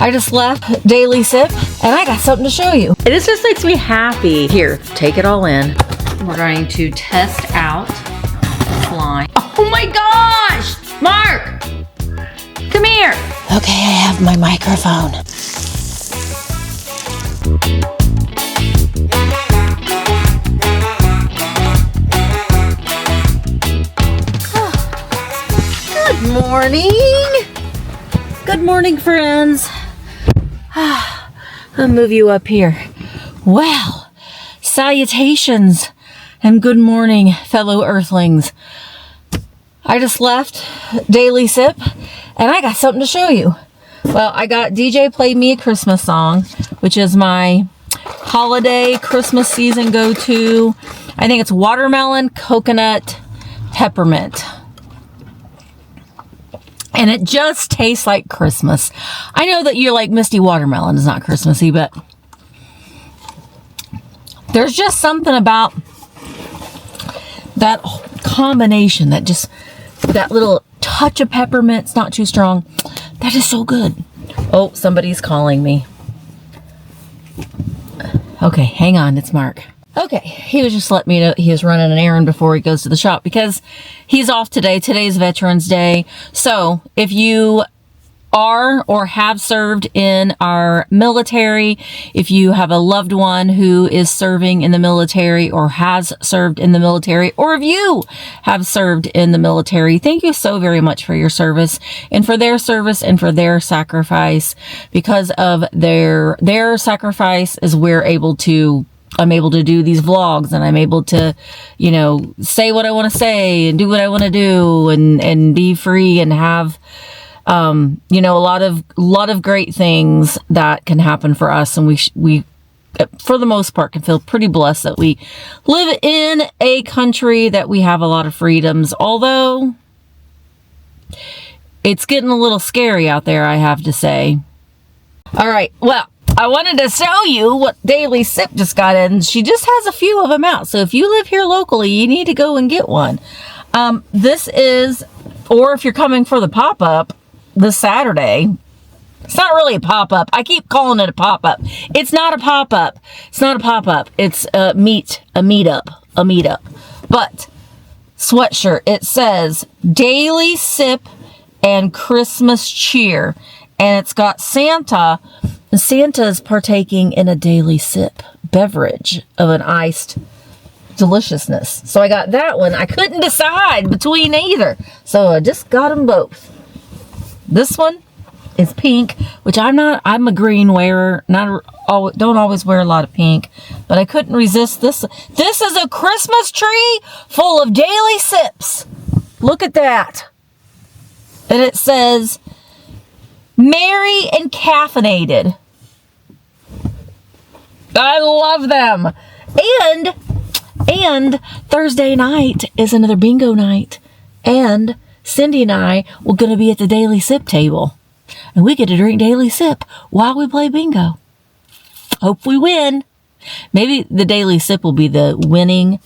I just left Daily Sip and I got something to show you. And this just makes me happy. Here, take it all in. We're going to test out this line. Oh my gosh! Mark! Come here. Okay, I have my microphone. Good morning. Good morning, friends. I'll move you up here. Well, salutations and good morning, fellow earthlings. I just left Daily Sip and I got something to show you. Well, I got DJ played me a Christmas song, which is my holiday Christmas season go-to. I think it's watermelon, coconut, peppermint. And it just tastes like Christmas. I know that you're like, Misty, watermelon is not Christmassy, but there's just something about that combination, that little touch of peppermint. It's not too strong. That is so good. Oh, somebody's calling me. Okay, hang on. It's Mark. Okay, he was just letting me know he was running an errand before he goes to the shop because he's off today. Today's Veterans Day. So if you are or have served in our military, if you have a loved one who is serving in the military or has served in the military, or if you have served in the military, thank you so very much for your service and for their service and for their sacrifice. Because of their sacrifice is I'm able to do these vlogs, and I'm able to, say what I want to say and do what I want to do and be free and have, a lot of great things that can happen for us. And we, for the most part, can feel pretty blessed that we live in a country that we have a lot of freedoms, although it's getting a little scary out there, I have to say. All right. Well, I wanted to show you what Daily Sip just got in. She just has a few of them out. So if you live here locally, you need to go and get one. This is, or if you're coming for the pop-up this Saturday, it's not really a pop-up. I keep calling it a pop-up. It's not a pop-up. It's not a pop-up. It's a meetup. But sweatshirt, it says Daily Sip and Christmas Cheer. And it's got Santa. Santa's partaking in a Daily Sip beverage of an iced deliciousness. So I got that one. I couldn't decide between either. So I just got them both. This one is pink, which I'm a green wearer. Don't always wear a lot of pink, but I couldn't resist this. This is a Christmas tree full of Daily Sips. Look at that. And it says, Merry and caffeinated. I love them. And Thursday night is another bingo night. And Cindy and I were going to be at the Daily Sip table. And we get to drink Daily Sip while we play bingo. Hope we win. Maybe the Daily Sip will be the winning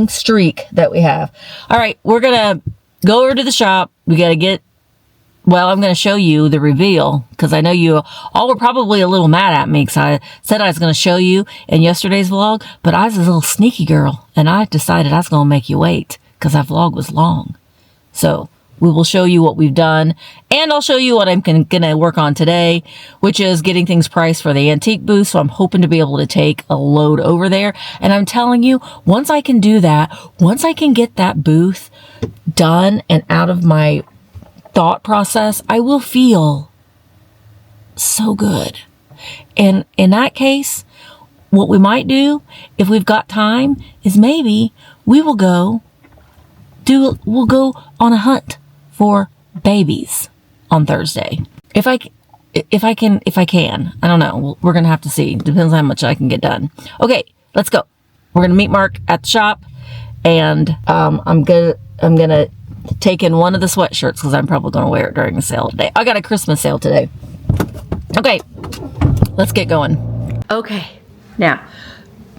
streak that we have. All right, we're going to go over to the shop. We got to I'm going to show you the reveal because I know you all were probably a little mad at me because I said I was going to show you in yesterday's vlog, but I was a little sneaky girl and I decided I was going to make you wait because that vlog was long. So we will show you what we've done, and I'll show you what I'm going to work on today, which is getting things priced for the antique booth. So I'm hoping to be able to take a load over there. And I'm telling you, once I can do that, once I can get that booth done and out of my thought process, I will feel so good. And in that case, what we might do, if we've got time, is maybe we will go on a hunt for babies on Thursday. If I can. I don't know. We're going to have to see. Depends on how much I can get done. Okay, let's go. We're going to meet Mark at the shop, and I'm going to take in one of the sweatshirts because I'm probably going to wear it during the sale today. I got a Christmas sale today. Okay, let's get going. Okay, now,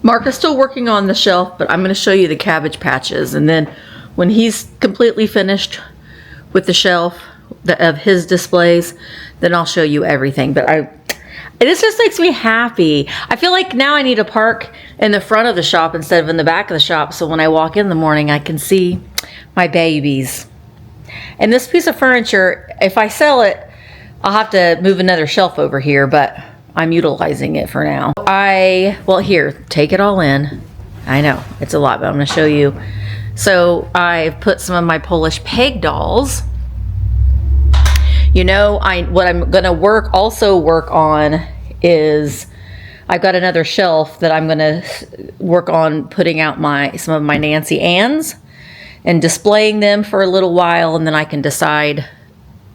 Mark is still working on the shelf, but I'm going to show you the Cabbage Patches, and then when he's completely finished with the shelf of his displays, then I'll show you everything. But this just makes me happy. I feel like now I need to park in the front of the shop instead of in the back of the shop, so when I walk in the morning, I can see my babies. And this piece of furniture, if I sell it, I'll have to move another shelf over here, but I'm utilizing it for now. Well, here, take it all in. I know, it's a lot, but I'm gonna show you. So I've put some of my Polish peg dolls. You know, what I'm gonna also work on is, I've got another shelf that I'm gonna work on putting out some of my Nancy Ann's and displaying them for a little while, and then I can decide,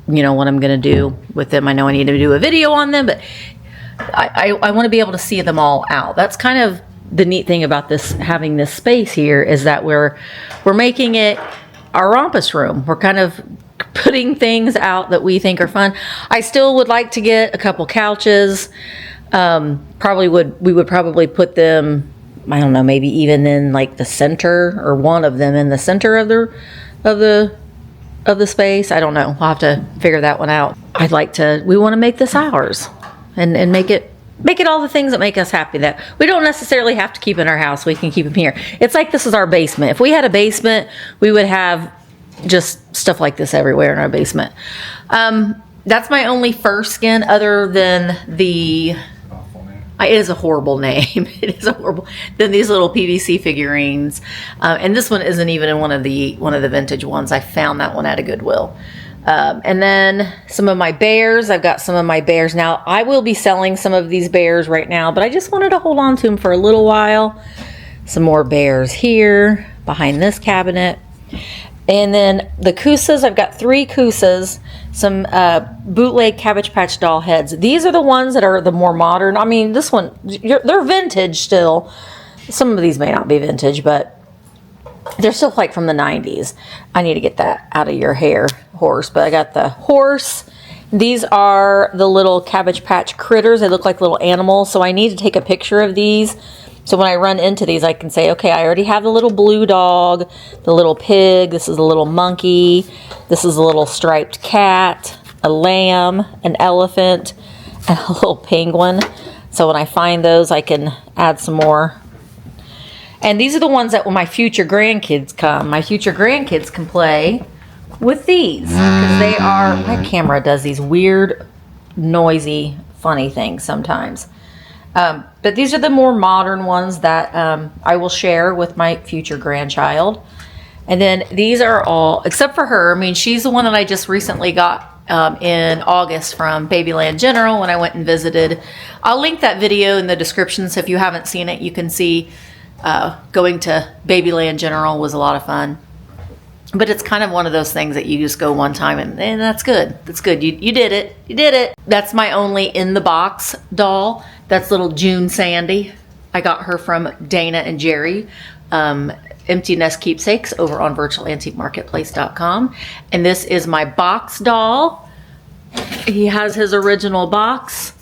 you know, what I'm gonna do with them. I know I need to do a video on them, but I want to be able to see them all out. That's kind of the neat thing about having this space here, is that we're making it our rumpus room. We're kind of putting things out that we think are fun. I still would like to get a couple couches. We would probably put them, I don't know, maybe even in like the center, or one of them in the center of the space. I don't know. I'll have to figure that one out. We want to make this ours and make it all the things that make us happy, that we don't necessarily have to keep in our house. We can keep them here. It's like this is our basement. If we had a basement, we would have just stuff like this everywhere in our basement. That's my only fur skin, other than it is a horrible name. It is a horrible. Then these little PVC figurines, and this one isn't even in one of the vintage ones. I found that one at a Goodwill. And then some of my bears. I've got some of my bears now. I will be selling some of these bears right now, but I just wanted to hold on to them for a little while. Some more bears here behind this cabinet. And then the Koosas, I've got 3 Koosas, some bootleg Cabbage Patch doll heads. These are the ones that are the more modern. I mean, this one, they're vintage still. Some of these may not be vintage, but they're still like from the 90s. I need to get that out of your hair, horse. But I got the horse. These are the little Cabbage Patch critters. They look like little animals, so I need to take a picture of these. So when I run into these, I can say, okay, I already have the little blue dog, the little pig, this is a little monkey, this is a little striped cat, a lamb, an elephant, and a little penguin. So when I find those, I can add some more. And these are the ones that when my future grandkids come, my future grandkids can play with these. Because my camera does these weird, noisy, funny things sometimes. But these are the more modern ones that I will share with my future grandchild. And then these are all, except for her, I mean, she's the one that I just recently got in August from Babyland General when I went and visited. I'll link that video in the description, so if you haven't seen it, you can see going to Babyland General was a lot of fun. But it's kind of one of those things that you just go one time and that's good. That's good. You did it. You did it. That's my only in the box doll. That's little June Sandy. I got her from Dana and Jerry, Empty Nest Keepsakes, over on virtualantiquemarketplace.com. And this is my box doll. He has his original box,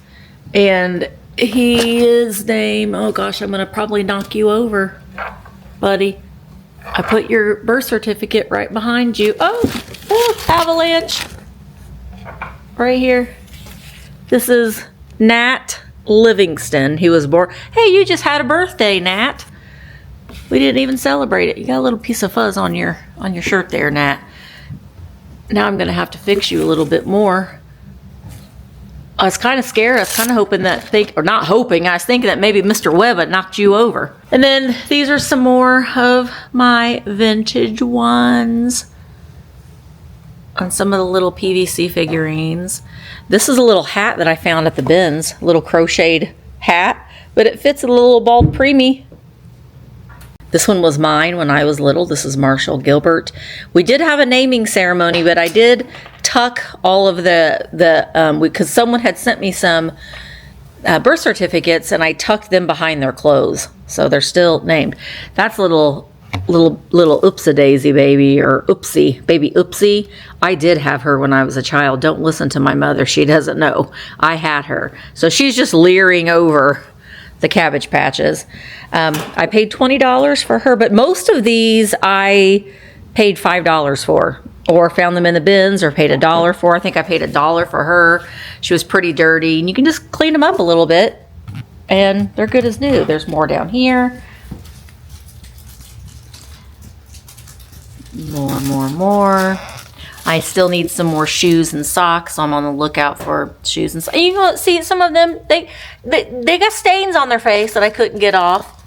and his name, oh gosh, I'm gonna probably knock you over, buddy. I put your birth certificate right behind you. Oh, avalanche. Right here. This is Nat Livingston. He was born. Hey, you just had a birthday, Nat. We didn't even celebrate it. You got a little piece of fuzz on your shirt there, Nat. Now I'm gonna have to fix you a little bit more. I was kind of scared. I was kind of hoping that I was thinking that maybe Mr. Webb had knocked you over. And then these are some more of my vintage ones on some of the little PVC figurines. This is a little hat that I found at the bins, a little crocheted hat, but it fits a little bald preemie. This one was mine when I was little. This is Marshall Gilbert. We did have a naming ceremony, but I did tuck all of because someone had sent me some birth certificates, and I tucked them behind their clothes, so they're still named. That's little Oopsie-daisy baby, or baby Oopsie. I did have her when I was a child. Don't listen to my mother. She doesn't know. I had her. So she's just leering over the Cabbage Patches. I paid $20 for her, but most of these I paid $5 for. or found them in the bins or paid $1 for. I think I paid $1 for her. She was pretty dirty, and you can just clean them up a little bit and they're good as new. There's more down here. More. I still need some more shoes and socks, so I'm on the lookout for shoes and socks. You can see some of them, they got stains on their face that I couldn't get off.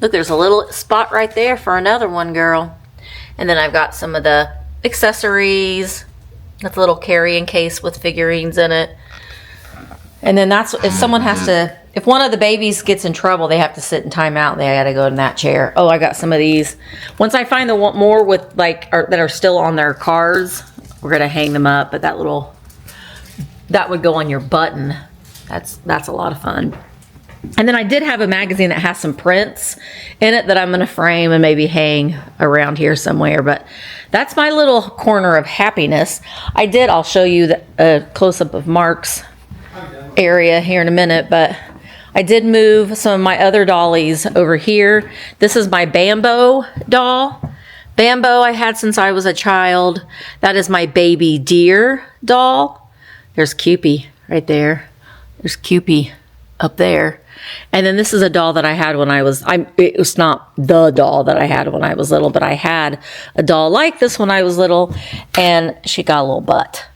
Look, there's a little spot right there for another one, girl. And then I've got some of the accessories. That's a little carrying case with figurines in it. And then that's, if someone has to, if one of the babies gets in trouble, they have to sit in timeout. They got to go in that chair. Oh, I got some of these. Once I find the one more with like, that are still on their cars, we're going to hang them up. But that would go on your button. That's a lot of fun. And then I did have a magazine that has some prints in it that I'm going to frame and maybe hang around here somewhere. But that's my little corner of happiness. I'll show you a close-up of Mark's area here in a minute, but I did move some of my other dollies over here. This is my Bambo doll. Bambo I had since I was a child. That is my baby deer doll. There's Cupie right there. There's Cupie up there. And then this is a doll that I had when it was not the doll that I had when I was little, but I had a doll like this when I was little, and she got a little butt.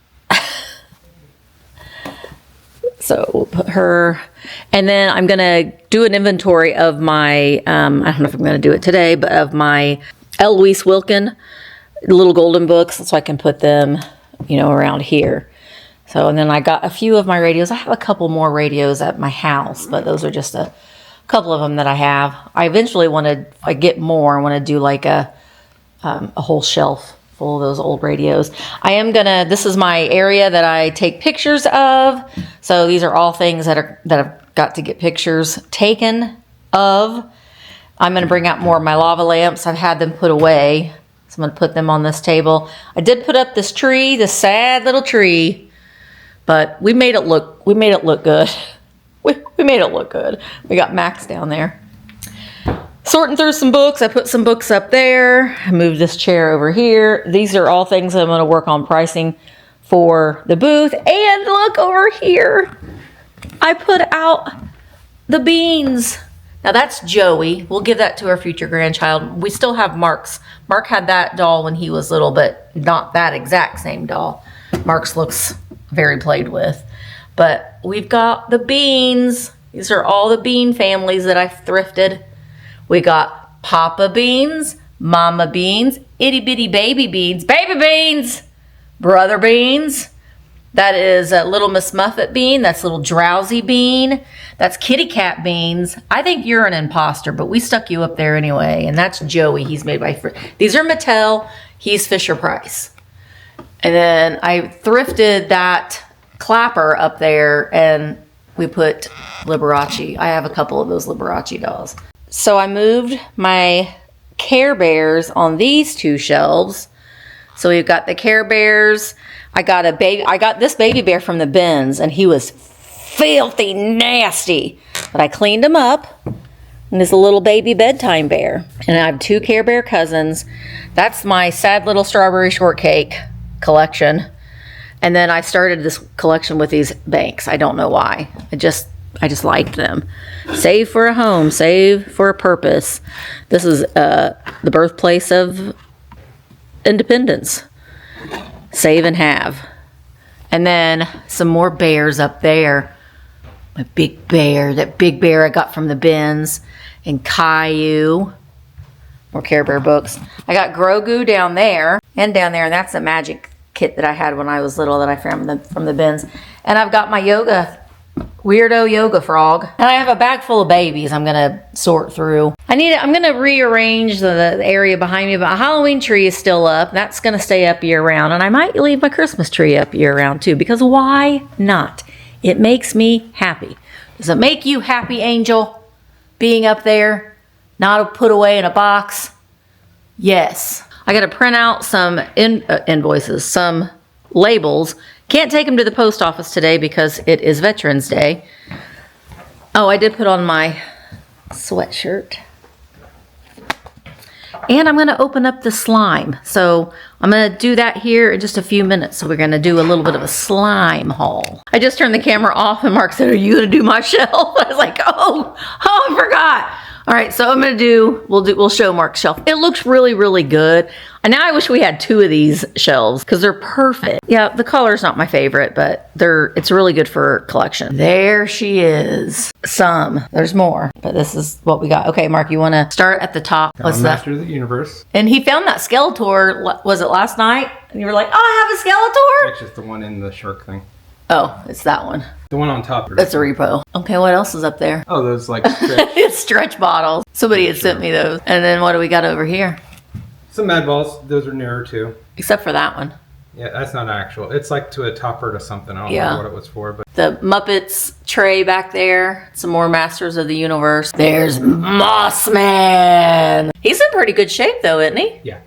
So we'll put her, and then I'm going to do an inventory of my, I don't know if I'm going to do it today, but of my Eloise Wilkin little golden books, so I can put them, around here. So, and then I got a few of my radios. I have a couple more radios at my house, but those are just a couple of them that I have. I eventually if I get more, I want to do like a whole shelf full of those old radios. This is my area that I take pictures of. So these are all things that I've got to get pictures taken of. I'm going to bring out more of my lava lamps. I've had them put away. So I'm going to put them on this table. I did put up this tree, this sad little tree, but we made it look good. We made it look good. We got Max down there. Sorting through some books. I put some books up there. I moved this chair over here. These are all things I'm going to work on pricing for the booth. And look over here. I put out the beans. Now that's Joey. We'll give that to our future grandchild. We still have Mark's. Mark had that doll when he was little, but not that exact same doll. Mark's looks very played with. But we've got the beans. These are all the bean families that I've thrifted. We got Papa beans, Mama beans, itty bitty baby beans, brother beans. That is a little Miss Muffet bean. That's little Drowsy bean. That's Kitty Cat beans. I think you're an imposter, but we stuck you up there anyway. And that's Joey. He's made by these are Mattel. He's Fisher Price. And then I thrifted that clapper up there, and we put Liberace. I have a couple of those Liberace dolls. So I moved my Care Bears on these two shelves. So we've got the Care Bears. I got this baby bear from the bins, and he was filthy nasty. But I cleaned him up. And this little baby bedtime bear. And I have two Care Bear cousins. That's my sad little strawberry shortcake collection. And then I started this collection with these banks. I don't know why. I just liked them. Save for a home, save for a purpose. This is the birthplace of independence. Save and have. And then some more bears up there. My big bear, that big bear I got from the bins. And Caillou. More Care Bear books. I got Grogu down there. And that's the magic kit that I had when I was little that I found from the bins. And I've got my weirdo yoga frog. And I have a bag full of babies I'm going to sort through. I'm going to rearrange the area behind me, but a Halloween tree is still up. That's going to stay up year round. And I might leave my Christmas tree up year round too, because why not? It makes me happy. Does it make you happy, Angel? Being up there, not put away in a box? Yes. I got to print out some invoices, some labels. Can't take them to the post office today because it is Veterans Day. Oh, I did put on my sweatshirt. And I'm gonna open up the slime. So I'm gonna do that here in just a few minutes. So we're gonna do a little bit of a slime haul. I just turned the camera off and Mark said, are you gonna do my shelf? I was like, oh, I forgot. All right, so I'm gonna we'll show Mark's shelf. It looks really, really good. And now I wish we had 2 of these shelves because they're perfect. Yeah, the color's not my favorite, but it's really good for collection. There she is. There's more, but this is what we got. Okay, Mark, you wanna start at the top? What's that? Master of the Universe. And he found that Skeletor, was it last night? And you were like, oh, I have a Skeletor? That's just the one in the shark thing. Oh, it's that one. The one on top. That's a repo. Okay, what else is up there? Oh, those like stretch. It's stretch bottles. Somebody had sent me those. And then what do we got over here? Some Mad Balls. Those are newer too. Except for that one. Yeah, that's not actual. It's like to a topper to something. I don't know what it was for, but the Muppets tray back there. Some more Masters of the Universe. There's Mossman. He's in pretty good shape though, isn't he? Yeah.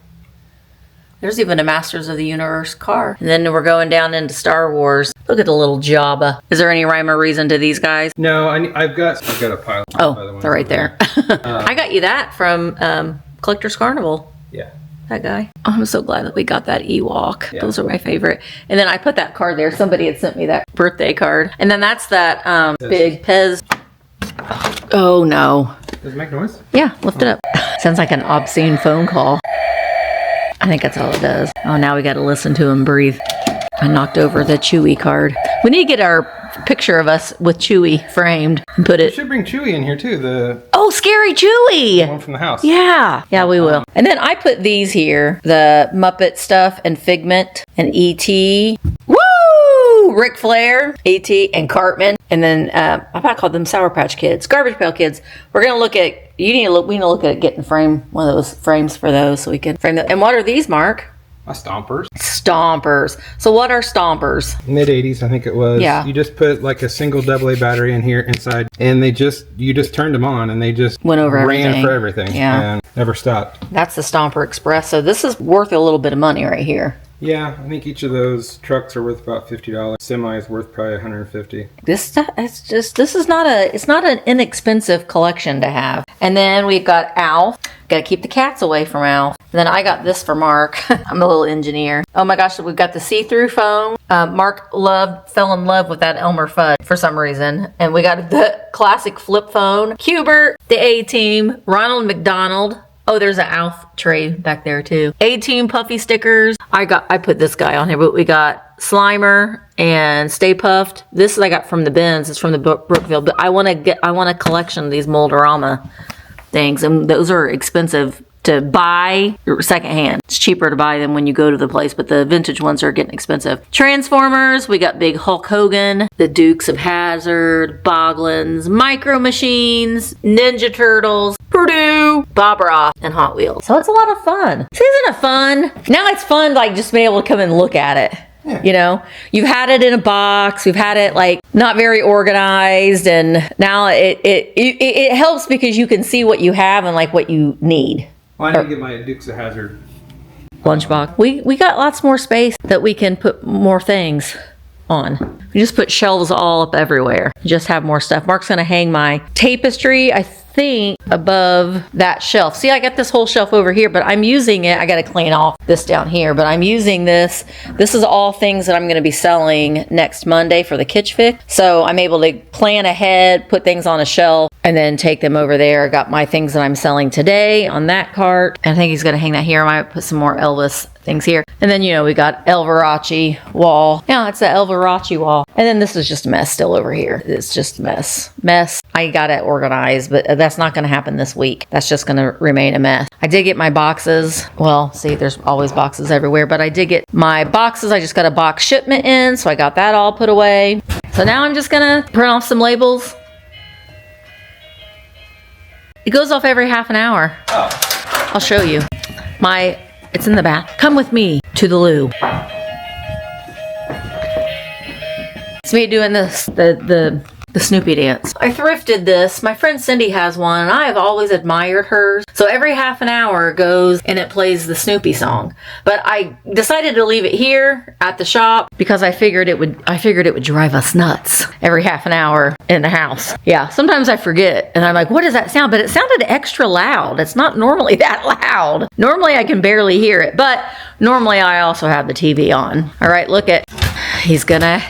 There's even a Masters of the Universe car. And then we're going down into Star Wars. Look at the little Jabba. Is there any rhyme or reason to these guys? No, I've got a pile. Oh, they're right there. I got you that from Collector's Carnival. Yeah. That guy. Oh, I'm so glad that we got that Ewok. Yeah. Those are my favorite. And then I put that card there. Somebody had sent me that birthday card. And then that's that big Pez. Oh, no. Does it make noise? Yeah, lift it up. Sounds like an obscene phone call. I think that's all it does. Oh, now we got to listen to him breathe. I knocked over the Chewy card. We need to get our picture of us with Chewy framed and put We it. should bring Chewy in here too. Oh, scary Chewy! One from the house. Yeah, we will. And then I put these here, the Muppet stuff and Figment and E.T. Woo! Ric Flair, E.T. and Cartman. And then I about called them Sour Patch Kids, Garbage Pail Kids. We're gonna look at. We need to look at getting one of those frames for those so we can frame them. And what are these, Mark? Stompers. Stompers. So what are stompers? Mid 80s, I think it was. Yeah. You just put like a single AA battery in here inside, and you just turned them on, and they just went over ran for everything. Yeah. And never stopped. That's the Stomper Express. So this is worth a little bit of money right here. Yeah, I think each of those trucks are worth about $50. Semi is worth probably $150. This is not an inexpensive collection to have. And then we've got Alf. Got to keep the cats away from Alf. And then I got this for Mark. I'm a little engineer. Oh my gosh, we've got the see-through phone. Mark fell in love with that Elmer Fudd for some reason. And we got the classic flip phone. Hubert, the A-Team, Ronald McDonald. Oh, there's an Alf tray back there too. A-Team puffy stickers. I put this guy on here, but we got Slimer and Stay Puffed. This I got from the bins. It's from the Brookville. But I want a collection of these Moldorama things, and those are expensive to buy secondhand. It's cheaper to buy them when you go to the place, but the vintage ones are getting expensive. Transformers, we got big Hulk Hogan, the Dukes of Hazzard, Boglins, Micro Machines, Ninja Turtles, Purdue, Bob Ross, and Hot Wheels. So it's a lot of fun. This isn't it fun? Now it's fun, like just being able to come and look at it. Yeah. You know, you've had it in a box, we've had it like not very organized, and now it helps because you can see what you have and like what you need. Well, I need to get my Dukes of Hazzard lunchbox. We got lots more space that we can put more things on. We just put shelves all up everywhere. Just have more stuff. Mark's gonna hang my tapestry, I think, above that shelf. See, I got this whole shelf over here, but I'm using it. I gotta clean off this down here, but I'm using this. This is all things that I'm gonna be selling next Monday for the Kitsch Fix. So I'm able to plan ahead, put things on a shelf, and then take them over there. I got my things that I'm selling today on that cart. And I think he's gonna hang that here. I might put some more Elvis things here. And then, you know, we got El Verace wall. Yeah, it's the El Verace wall. And then this is just a mess still over here. It's just a mess. I got it organized, but that's not going to happen this week. That's just going to remain a mess. I did get my boxes. Well, see, there's always boxes everywhere, but I did get my boxes. I just got a box shipment in, so I got that all put away. So now I'm just going to print off some labels. It goes off every half an hour. Oh. I'll show you. It's in the bath. Come with me to the loo. It's me doing this, the The Snoopy dance. I thrifted this. My friend Cindy has one, and I have always admired hers. So every half an hour it goes and it plays the Snoopy song. But I decided to leave it here at the shop because I figured it would drive us nuts every half an hour in the house. Yeah, sometimes I forget and I'm like, what does that sound? But it sounded extra loud. It's not normally that loud. Normally I can barely hear it, but normally I also have the TV on. All right, look at, he's gonna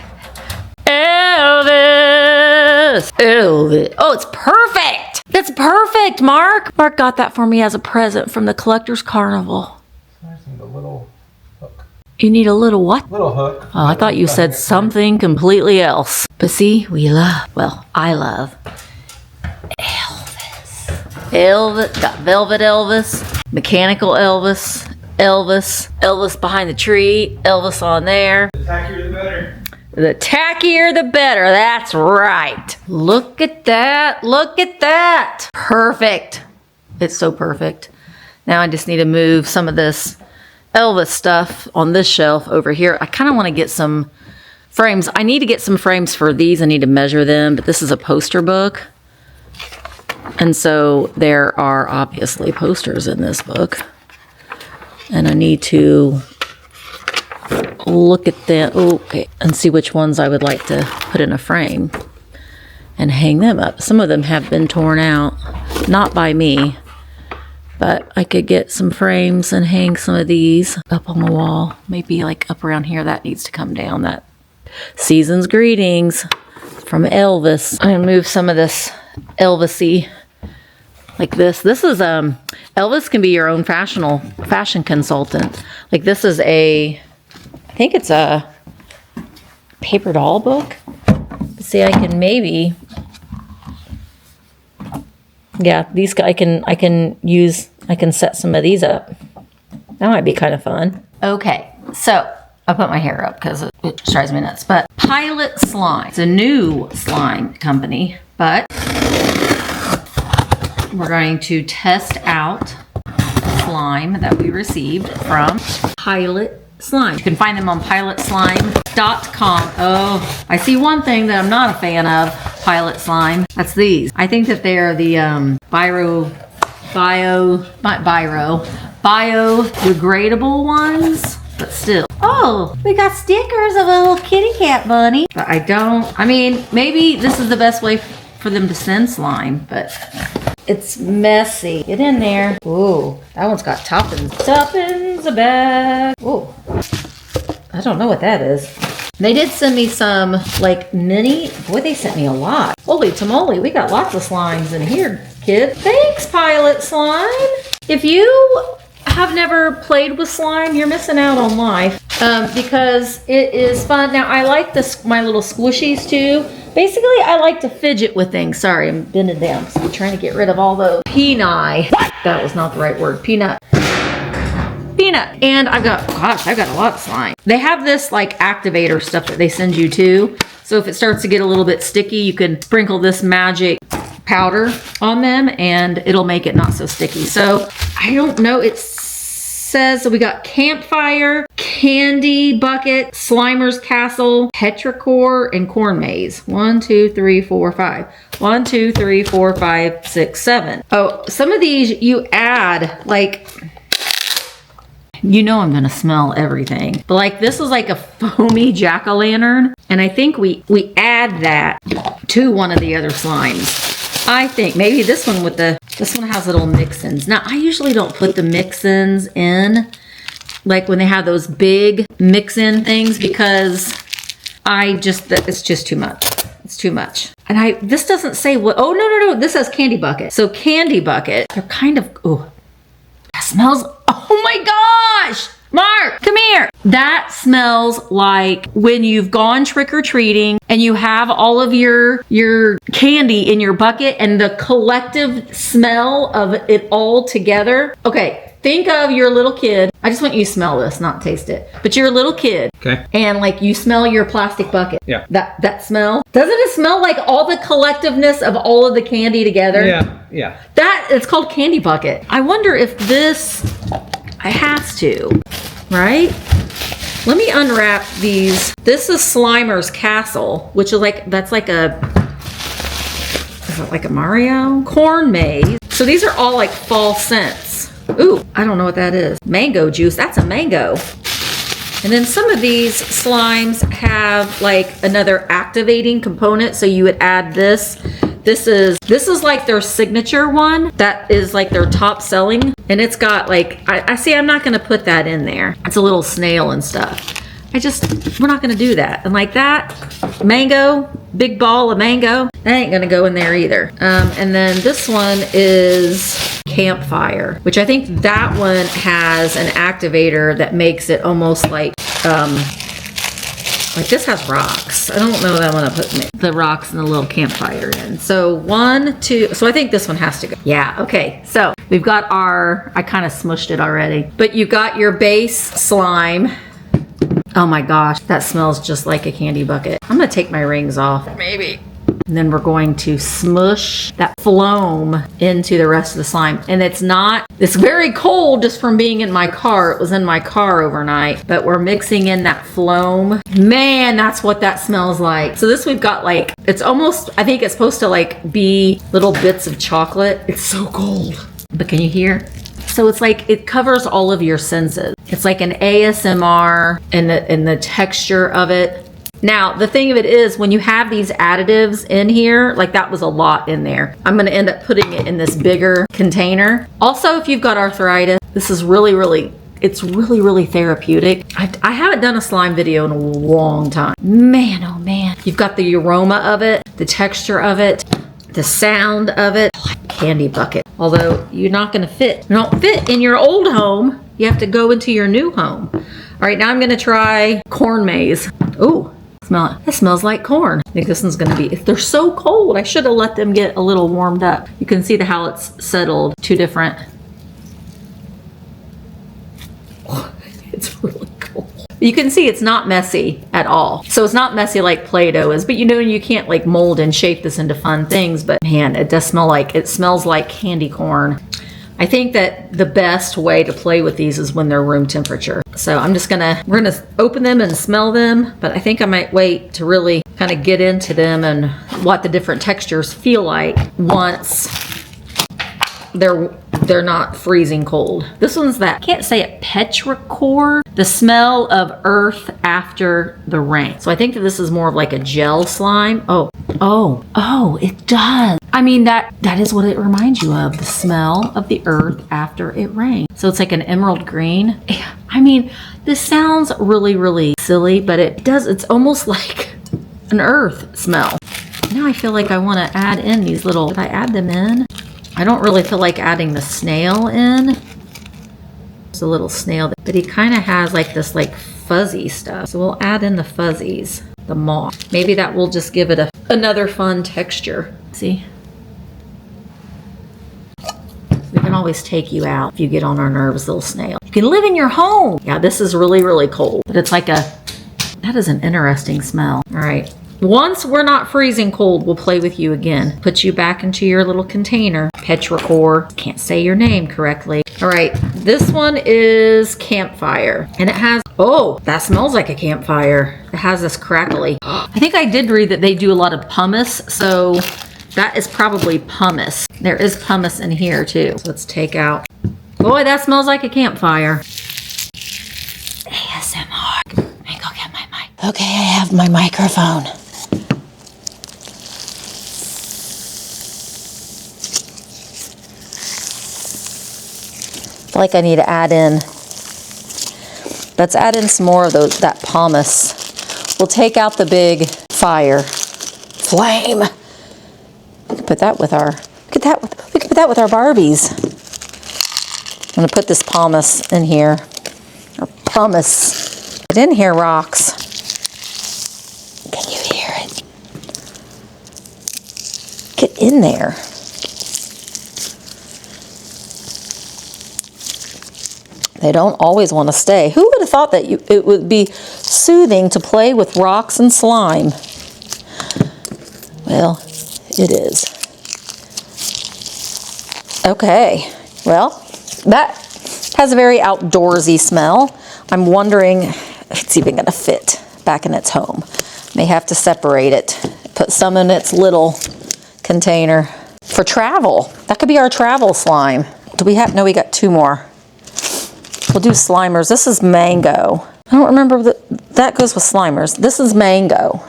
Elvis. Oh, it's perfect. That's perfect, Mark. Mark got that for me as a present from the Collector's Carnival. I need a little hook. You need a little what? Little hook. Oh, I thought you said something completely else. But see, I love Elvis. Elvis, got Velvet Elvis, Mechanical Elvis, Elvis behind the tree, Elvis on there. The tackier the better. The tackier the better, that's right. Look at that, look at that. Perfect. It's so perfect. Now I just need to move some of this Elvis stuff on this shelf over here. I kind of want to get some frames. I need to get some frames for these. I need to measure them, but this is a poster book. And so there are obviously posters in this book. And I need to look at them, okay, and see which ones I would like to put in a frame and hang them up. Some of them have been torn out, not by me, but I could get some frames and hang some of these up on the wall. Maybe like up around here, that needs to come down. That Season's Greetings from Elvis. I'm gonna move some of this Elvis-y like this. This is Elvis can be your own fashion consultant. Like this is I think it's a paper doll book. See, I can maybe, yeah, these I can set some of these up. That might be kind of fun. Okay, so I'll put my hair up because it drives me nuts. But Pilot Slime, it's a new slime company, but we're going to test out the slime that we received from Pilot Slime. You can find them on pilotslime.com. Oh, I see one thing that I'm not a fan of, Pilot Slime. That's these. I think that they're the biodegradable ones, but still. Oh, we got stickers of a little kitty cat bunny. But I mean, maybe this is the best way for them to send slime, but it's messy. Get in there. Ooh, that one's got toppings. Toppings a bag. Ooh, I don't know what that is. They did send me some like mini. Boy, they sent me a lot. Holy tamale, we got lots of slimes in here, kid. Thanks, Pilot Slime. If you have never played with slime, you're missing out on life because it is fun. Now, I like my little squishies too. Basically, I like to fidget with things. Sorry, I'm bending down because I'm trying to get rid of all those peanut. That was not the right word. Peanut. And I've got a lot of slime. They have this like activator stuff that they send you too. So if it starts to get a little bit sticky, you can sprinkle this magic powder on them and it'll make it not so sticky. So I don't know, it says so we got Campfire, Candy Bucket, Slimer's Castle, Petrichor, and Corn Maze. 1, 2, 3, 4, 5. 1, 2, 3, 4, 5, 6, 7. Oh, some of these you add like, you know I'm gonna smell everything. But like this is like a foamy jack-o'-lantern. And I think we add that to one of the other slimes. I think maybe this one has little mix-ins. Now I usually don't put the mix-ins in like when they have those big mix-in things because it's just too much. It's too much. And this doesn't say what, oh no, this says Candy Bucket. So Candy Bucket, they're kind of, oh, that smells, oh my gosh! Mark, come here. That smells like when you've gone trick-or-treating and you have all of your candy in your bucket and the collective smell of it all together. Okay, think of your little kid. I just want you to smell this, not taste it. But you're a little kid. Okay. And like you smell your plastic bucket. Yeah. That smell. Doesn't it smell like all the collectiveness of all of the candy together? Yeah. It's called Candy Bucket. I wonder if this, I has to, right? Let me unwrap these. This is Slimer's Castle, which is like, that's like a Is it like a Mario? Corn maze. So these are all like fall scents. Ooh, I don't know what that is. Mango juice. That's a mango. And then some of these slimes have like another activating component. So you would add this. This is like their signature one. That is like their top selling. And it's got like, I see, I'm not gonna put that in there. It's a little snail and stuff. We're not gonna do that. And like that, mango, big ball of mango, that ain't gonna go in there either. And then this one is campfire, which I think that one has an activator that makes it almost like this has rocks. I don't know that I want to put the rocks and the little campfire in. So 1, 2, so I think this one has to go. Yeah, okay. So we've got I kind of smushed it already, but you got your base slime. Oh my gosh, that smells just like a candy bucket. I'm gonna take my rings off, maybe. And then we're going to smush that phloem into the rest of the slime. And it's very cold just from being in my car. It was in my car overnight, but we're mixing in that phloem. Man, that's what that smells like. So this we've got like, it's almost, I think it's supposed to like be little bits of chocolate. It's so cold. But can you hear? So it's like, it covers all of your senses. It's like an ASMR in the texture of it. Now, the thing of it is, when you have these additives in here, like that was a lot in there. I'm gonna end up putting it in this bigger container. Also, if you've got arthritis, this is it's really therapeutic. I haven't done a slime video in a long time. Man, oh man. You've got the aroma of it, the texture of it, the sound of it. Candy bucket. Although you're not gonna fit. You don't fit in your old home. You have to go into your new home. All right, now I'm gonna try corn maze. Ooh. Smell it. It smells like corn. I think this one's gonna be, if they're so cold, I should have let them get a little warmed up. You can see how it's settled. Two different. Oh, it's really cold. You can see it's not messy at all. So it's not messy like Play-Doh is, but you know, you can't like mold and shape this into fun things, but man, it smells like candy corn. I think that the best way to play with these is when they're room temperature. So we're gonna open them and smell them, but I think I might wait to really kind of get into them and what the different textures feel like once they're not freezing cold. This one's I can't say it, petrichor, the smell of earth after the rain. So I think that this is more of like a gel slime. Oh, it does. I mean, that is what it reminds you of, the smell of the earth after it rains. So it's like an emerald green. I mean, this sounds really silly, but it's almost like an earth smell. Now I feel like I want to add in these little, did I add them in? I don't really feel like adding the snail in. It's a little snail, but he kind of has like this like fuzzy stuff. So we'll add in the fuzzies, the moss. Maybe that will just give it another fun texture. See? We can always take you out if you get on our nerves, little snail. You can live in your home. Yeah, this is really cold, but it's like that is an interesting smell. All right. Once we're not freezing cold, we'll play with you again. Put you back into your little container. Petrichor. Can't say your name correctly. All right, this one is campfire. And it has, oh, that smells like a campfire. It has this crackly. I think I did read that they do a lot of pumice, so that is probably pumice. There is pumice in here too. So let's take out. Boy, that smells like a campfire. ASMR. Let me go get my mic. Okay, I have my microphone. I feel like I need to add in, let's add in some more of that pumice. We'll take out the big flame. We could put that with we could put that with our Barbies. I'm gonna put this pumice in here, or pumice. Get in here, rocks. Can you hear it? Get in there. They don't always want to stay. Who would have thought that it would be soothing to play with rocks and slime? Well, it is. Okay, well, that has a very outdoorsy smell. I'm wondering if it's even going to fit back in its home. May have to separate it, put some in its little container for travel. That could be our travel slime. Do we have, no, we got 2 more. We'll do Slimers. This is mango. I don't remember that goes with Slimers. This is mango.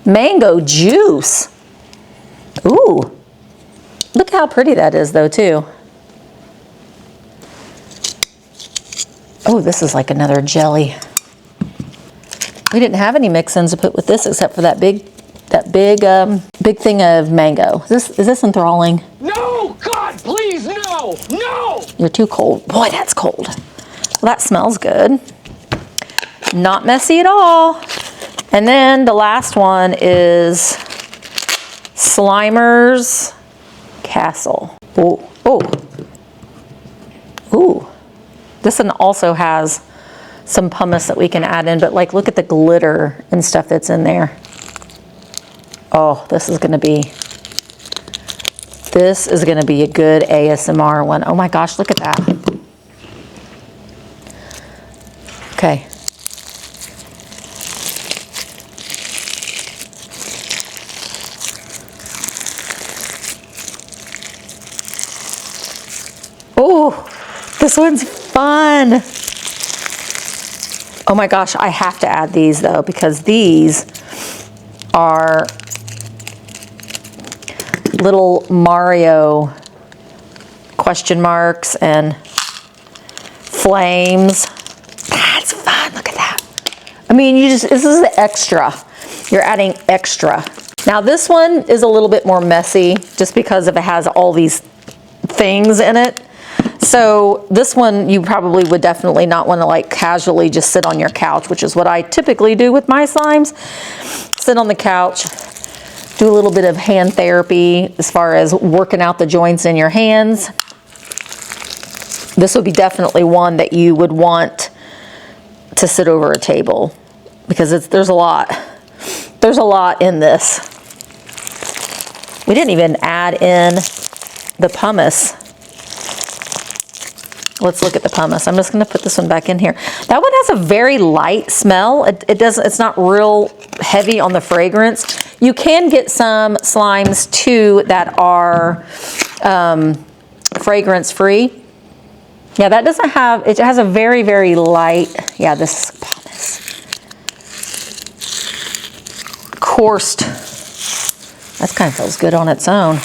Mango juice. Ooh. Look how pretty that is though too. Oh, this is like another jelly. We didn't have any mix-ins to put with this except for that big thing of mango. Is this enthralling? No, God, please, no, no! You're too cold. Boy, that's cold. Well, that smells good. Not messy at all. And then the last one is Slimer's Castle. Oh, oh. Ooh. This one also has some pumice that we can add in, but like look at the glitter and stuff that's in there. Oh, this is gonna be a good ASMR one. Oh my gosh, look at that. Okay. Oh, this one's fun. Oh my gosh, I have to add these though, because these are little Mario question marks and flames. That's fun, look at that. I mean, this is the extra. You're adding extra. Now this one is a little bit more messy just because it has all these things in it. So this one you probably would definitely not want to like casually just sit on your couch, which is what I typically do with my slimes. Sit on the couch, do a little bit of hand therapy as far as working out the joints in your hands. This would be definitely one that you would want to sit over a table because there's a lot. There's a lot in this. We didn't even add in the pumice. Let's look at the pumice. I'm just going to put this one back in here. That one has a very light smell. It's not real heavy on the fragrance. You can get some slimes too that are fragrance free. Yeah, that doesn't have, it has a very, very light, yeah, this pumice. Coursed. That kind of feels good on its own.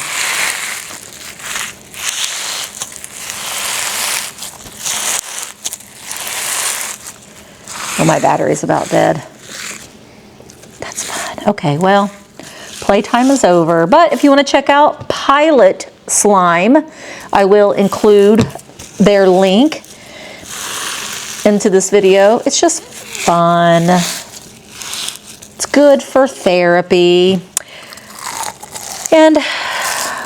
Oh, my battery's about dead. That's fun. Okay, well, playtime is over. But if you want to check out Pilot Slime, I will include their link into this video. It's just fun. It's good for therapy. And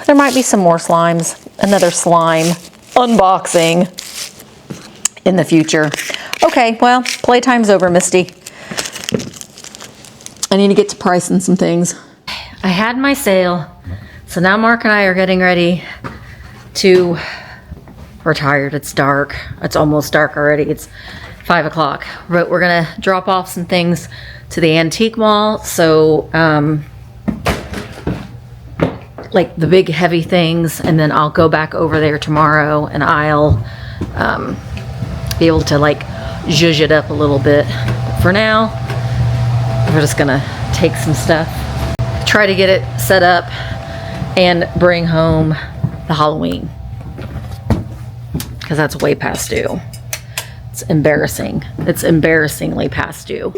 there might be some more slimes, another slime unboxing in the future. Okay, well, playtime's over, Misty. I need to get to pricing some things. I had my sale, so now Mark and I are getting ready to, we're tired, it's dark. It's almost dark already, it's 5 o'clock. But we're gonna drop off some things to the antique mall, so like the big heavy things, and then I'll go back over there tomorrow and I'll be able to like zhuzh it up a little bit. But for now, we're just gonna take some stuff, try to get it set up and bring home the Halloween, because that's way past due. It's embarrassing. It's embarrassingly past due.